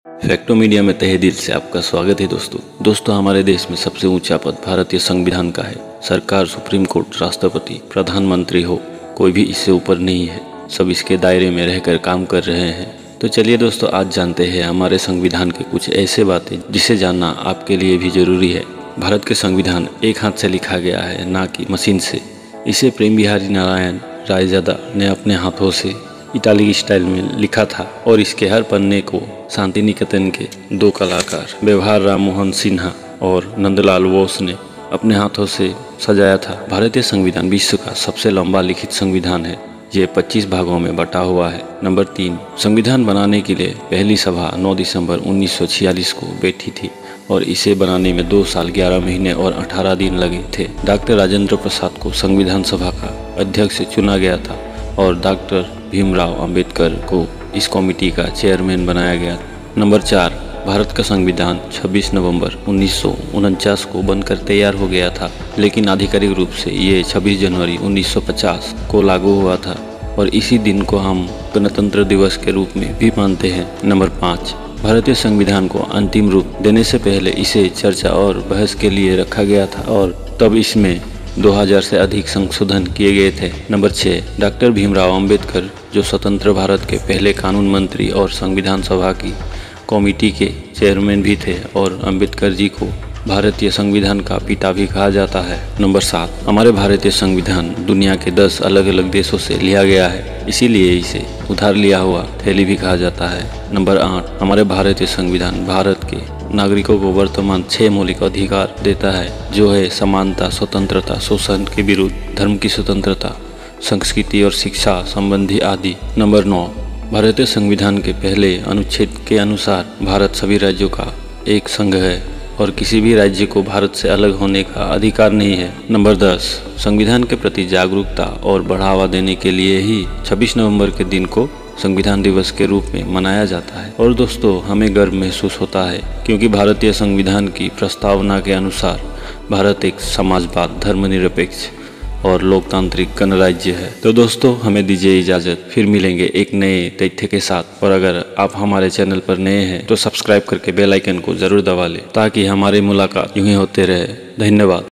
Facto media में तहे दिल से आपका स्वागत है दोस्तों हमारे देश में सबसे ऊंचा पद भारतीय संविधान का है। सरकार, सुप्रीम कोर्ट, राष्ट्रपति, प्रधानमंत्री हो, कोई भी इससे ऊपर नहीं है। सब इसके दायरे में रहकर काम कर रहे हैं। तो चलिए दोस्तों, आज जानते हैं हमारे संविधान के कुछ ऐसे बातें जिसे जानना आपके लिए भी जरूरी है। भारत के संविधान एक हाथ से लिखा गया है, ना कि मशीन से। इसे प्रेम बिहारी नारायण रायजादा ने अपने हाथों से इटालिक स्टाइल में लिखा था और इसके हर पन्ने को शांति निकेतन के दो कलाकार व्यवहार राम मोहन सिन्हा और नंदलाल बोस ने अपने हाथों से सजाया था। भारतीय संविधान विश्व का सबसे लंबा लिखित संविधान है। ये 25 भागों में बटा हुआ है। नंबर 3, संविधान बनाने के लिए पहली सभा 9 दिसंबर 1946 को बैठी थी और इसे बनाने में 2 साल 11 महीने और 18 दिन लगे थे। डॉक्टर राजेंद्र प्रसाद को संविधान सभा का अध्यक्ष चुना गया था और डॉक्टर भीमराव अंबेडकर को इस कमेटी का चेयरमैन बनाया गया। नंबर 4, भारत का संविधान 26 नवंबर 1949 को बनकर तैयार हो गया था, लेकिन आधिकारिक रूप से ये 26 जनवरी 1950 को लागू हुआ था और इसी दिन को हम गणतंत्र दिवस के रूप में भी मानते हैं। नंबर 5, भारतीय संविधान को अंतिम रूप देने से पहले इसे चर्चा और बहस के लिए रखा गया था और तब इसमें 2000 से अधिक संशोधन किए गए थे। नंबर 6, डॉक्टर भीमराव अंबेडकर जो स्वतंत्र भारत के पहले कानून मंत्री और संविधान सभा की कमेटी के चेयरमैन भी थे और अंबेडकर जी को भारतीय संविधान का पिता भी कहा जाता है। नंबर 7, हमारे भारतीय संविधान दुनिया के 10 अलग अलग देशों से लिया गया है, इसीलिए इसे उधार लिया हुआ थैली भी कहा जाता है। नंबर 8, हमारे भारतीय संविधान भारत के नागरिकों को वर्तमान 6 मौलिक अधिकार देता है, जो है समानता, स्वतंत्रता, शोषण के विरुद्ध, धर्म की स्वतंत्रता, संस्कृति और शिक्षा संबंधी आदि। नंबर 9, भारतीय संविधान के पहले अनुच्छेद के अनुसार भारत सभी राज्यों का एक संघ है और किसी भी राज्य को भारत से अलग होने का अधिकार नहीं है। नंबर 10, संविधान के प्रति जागरूकता और बढ़ावा देने के लिए ही 26 नवंबर के दिन को संविधान दिवस के रूप में मनाया जाता है। और दोस्तों, हमें गर्व महसूस होता है क्योंकि भारतीय संविधान की प्रस्तावना के अनुसार भारत एक समाजवाद, धर्मनिरपेक्ष और लोकतांत्रिक गणराज्य है। तो दोस्तों, हमें दीजिए इजाज़त, फिर मिलेंगे एक नए तथ्य के साथ। और अगर आप हमारे चैनल पर नए हैं तो सब्सक्राइब करके बेल आइकन को ज़रूर दबा लें ताकि हमारी मुलाकात यूं ही होते रहे। धन्यवाद।